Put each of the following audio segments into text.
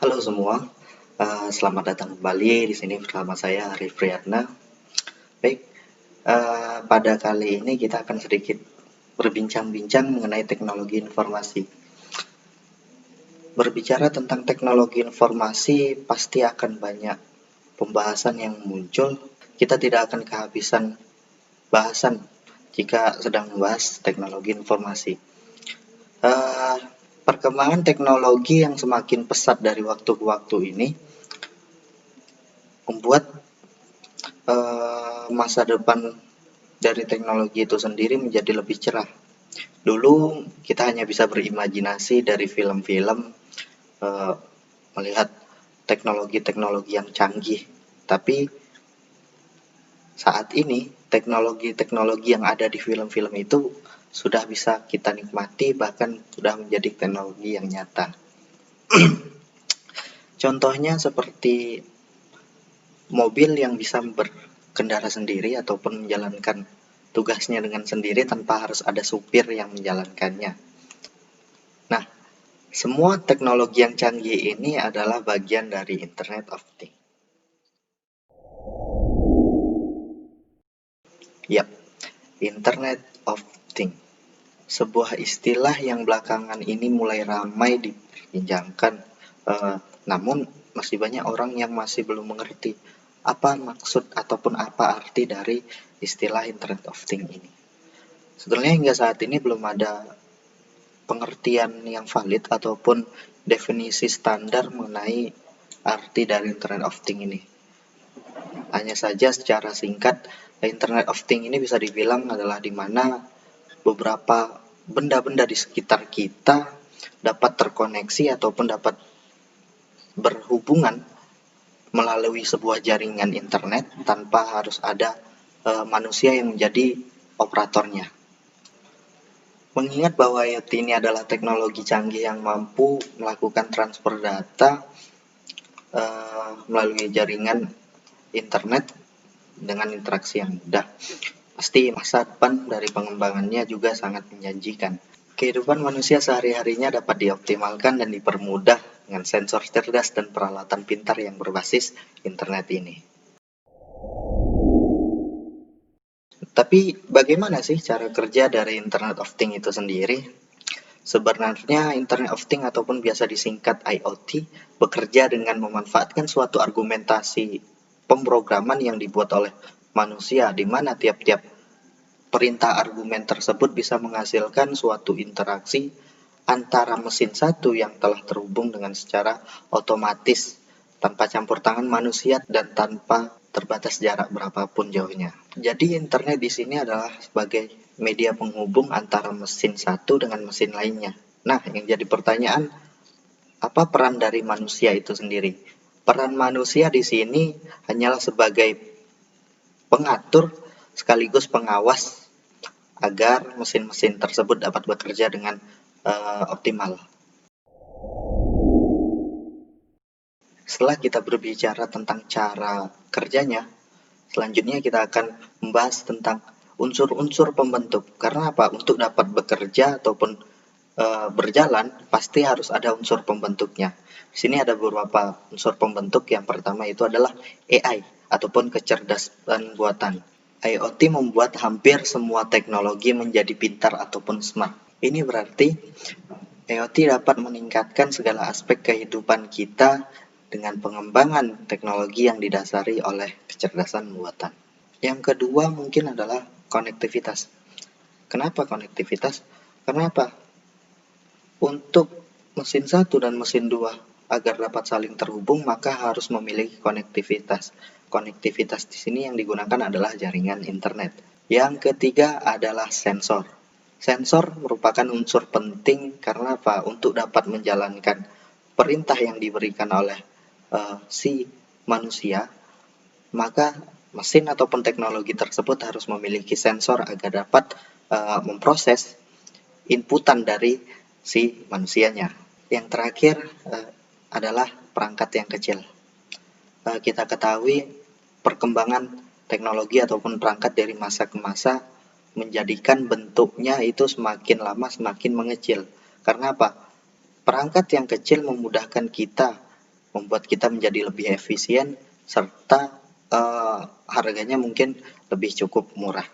Halo semua, selamat datang kembali di sini bersama saya Arif Priyatna. Baik, pada kali ini kita akan sedikit berbincang-bincang mengenai teknologi informasi. Berbicara tentang teknologi informasi pasti akan banyak pembahasan yang muncul. Kita tidak akan kehabisan bahasan jika sedang membahas teknologi informasi. Perkembangan teknologi yang semakin pesat dari waktu ke waktu ini membuat masa depan dari teknologi itu sendiri menjadi lebih cerah. Dulu kita hanya bisa berimajinasi dari film-film melihat teknologi-teknologi yang canggih, tapi saat ini teknologi-teknologi yang ada di film-film itu sudah bisa kita nikmati, bahkan sudah menjadi teknologi yang nyata. Contohnya seperti mobil yang bisa berkendara sendiri ataupun menjalankan tugasnya dengan sendiri tanpa harus ada supir yang menjalankannya. Nah, semua teknologi yang canggih ini adalah bagian dari Internet of Things. Yap, Internet of Things. Sebuah istilah yang belakangan ini mulai ramai diperbincangkan, namun masih banyak orang yang masih belum mengerti apa maksud ataupun apa arti dari istilah Internet of Things ini. Sebenarnya hingga saat ini belum ada pengertian yang valid ataupun definisi standar mengenai arti dari Internet of Things ini. Hanya saja secara singkat, Internet of Things ini bisa dibilang adalah di mana beberapa benda-benda di sekitar kita dapat terkoneksi ataupun dapat berhubungan melalui sebuah jaringan internet tanpa harus ada manusia yang menjadi operatornya. Mengingat bahwa IoT ini adalah teknologi canggih yang mampu melakukan transfer data melalui jaringan internet dengan interaksi yang mudah, pasti masa depan dari pengembangannya juga sangat menjanjikan. Kehidupan manusia sehari-harinya dapat dioptimalkan dan dipermudah dengan sensor cerdas dan peralatan pintar yang berbasis internet ini. Tapi bagaimana sih cara kerja dari Internet of Things itu sendiri? Sebenarnya Internet of Things ataupun biasa disingkat IoT bekerja dengan memanfaatkan suatu argumentasi pemrograman yang dibuat oleh manusia, di mana tiap-tiap perintah argumen tersebut bisa menghasilkan suatu interaksi antara mesin satu yang telah terhubung dengan secara otomatis tanpa campur tangan manusia dan tanpa terbatas jarak berapapun jauhnya. Jadi internet di sini adalah sebagai media penghubung antara mesin satu dengan mesin lainnya. Nah, yang jadi pertanyaan, apa peran dari manusia itu sendiri? Peran manusia di sini hanyalah sebagai pengatur sekaligus pengawas agar mesin-mesin tersebut dapat bekerja dengan optimal. Setelah kita berbicara tentang cara kerjanya, selanjutnya kita akan membahas tentang unsur-unsur pembentuk. Karena apa? Untuk dapat bekerja ataupun berjalan, pasti harus ada unsur pembentuknya. Di sini ada beberapa unsur pembentuk. Yang pertama itu adalah AI ataupun kecerdasan buatan. IoT membuat hampir semua teknologi menjadi pintar ataupun smart. Ini berarti IoT dapat meningkatkan segala aspek kehidupan kita dengan pengembangan teknologi yang didasari oleh kecerdasan buatan. Yang kedua mungkin adalah konektivitas. Kenapa konektivitas? Karena apa? Untuk mesin satu dan mesin dua agar dapat saling terhubung, maka harus memiliki konektivitas. Konektivitas di sini yang digunakan adalah jaringan internet. Yang ketiga adalah sensor. Sensor merupakan unsur penting karena apa? Untuk dapat menjalankan perintah yang diberikan oleh si manusia, maka mesin ataupun teknologi tersebut harus memiliki sensor agar dapat memproses inputan dari si manusianya. Yang terakhir adalah perangkat yang kecil. Kita ketahui perkembangan teknologi ataupun perangkat dari masa ke masa menjadikan bentuknya itu semakin lama semakin mengecil. Karena apa? Perangkat yang kecil memudahkan kita membuat kita menjadi lebih efisien serta harganya mungkin lebih cukup murah.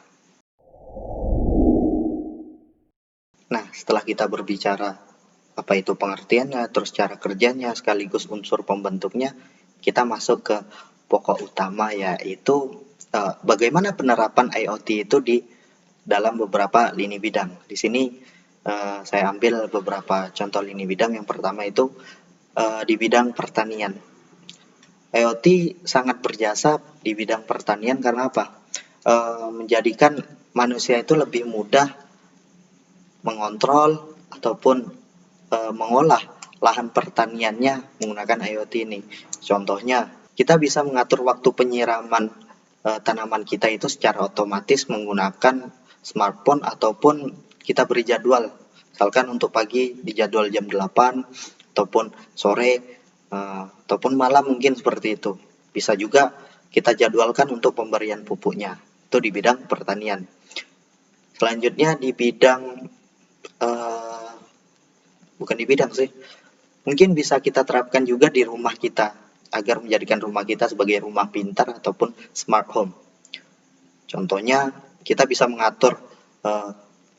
Nah, setelah kita berbicara apa itu pengertiannya, terus cara kerjanya, sekaligus unsur pembentuknya, kita masuk ke pokok utama, yaitu bagaimana penerapan IoT itu di dalam beberapa lini bidang. Di sini saya ambil beberapa contoh lini bidang. Yang pertama itu di bidang pertanian. IoT sangat berjasa di bidang pertanian karena apa? Menjadikan manusia itu lebih mudah mengontrol ataupun mengolah lahan pertaniannya menggunakan IoT ini. Contohnya, kita bisa mengatur waktu penyiraman tanaman kita itu secara otomatis menggunakan smartphone ataupun kita beri jadwal. Misalkan untuk pagi di jadwal jam 8 ataupun sore ataupun malam mungkin seperti itu. Bisa juga kita jadwalkan untuk pemberian pupuknya. Itu di bidang pertanian. Selanjutnya di bidang bukan di bidang sih, mungkin bisa kita terapkan juga di rumah kita agar menjadikan rumah kita sebagai rumah pintar ataupun smart home. Contohnya kita bisa mengatur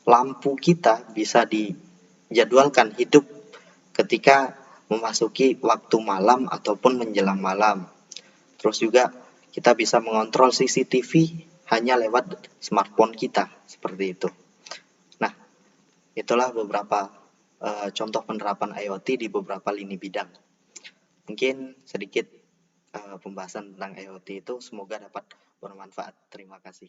lampu kita bisa dijadwalkan hidup ketika memasuki waktu malam ataupun menjelang malam. Terus juga kita bisa mengontrol CCTV hanya lewat smartphone kita, seperti itu. Nah, itulah beberapa contoh penerapan IoT di beberapa lini bidang. Mungkin sedikit pembahasan tentang IoT itu semoga dapat bermanfaat. Terima kasih.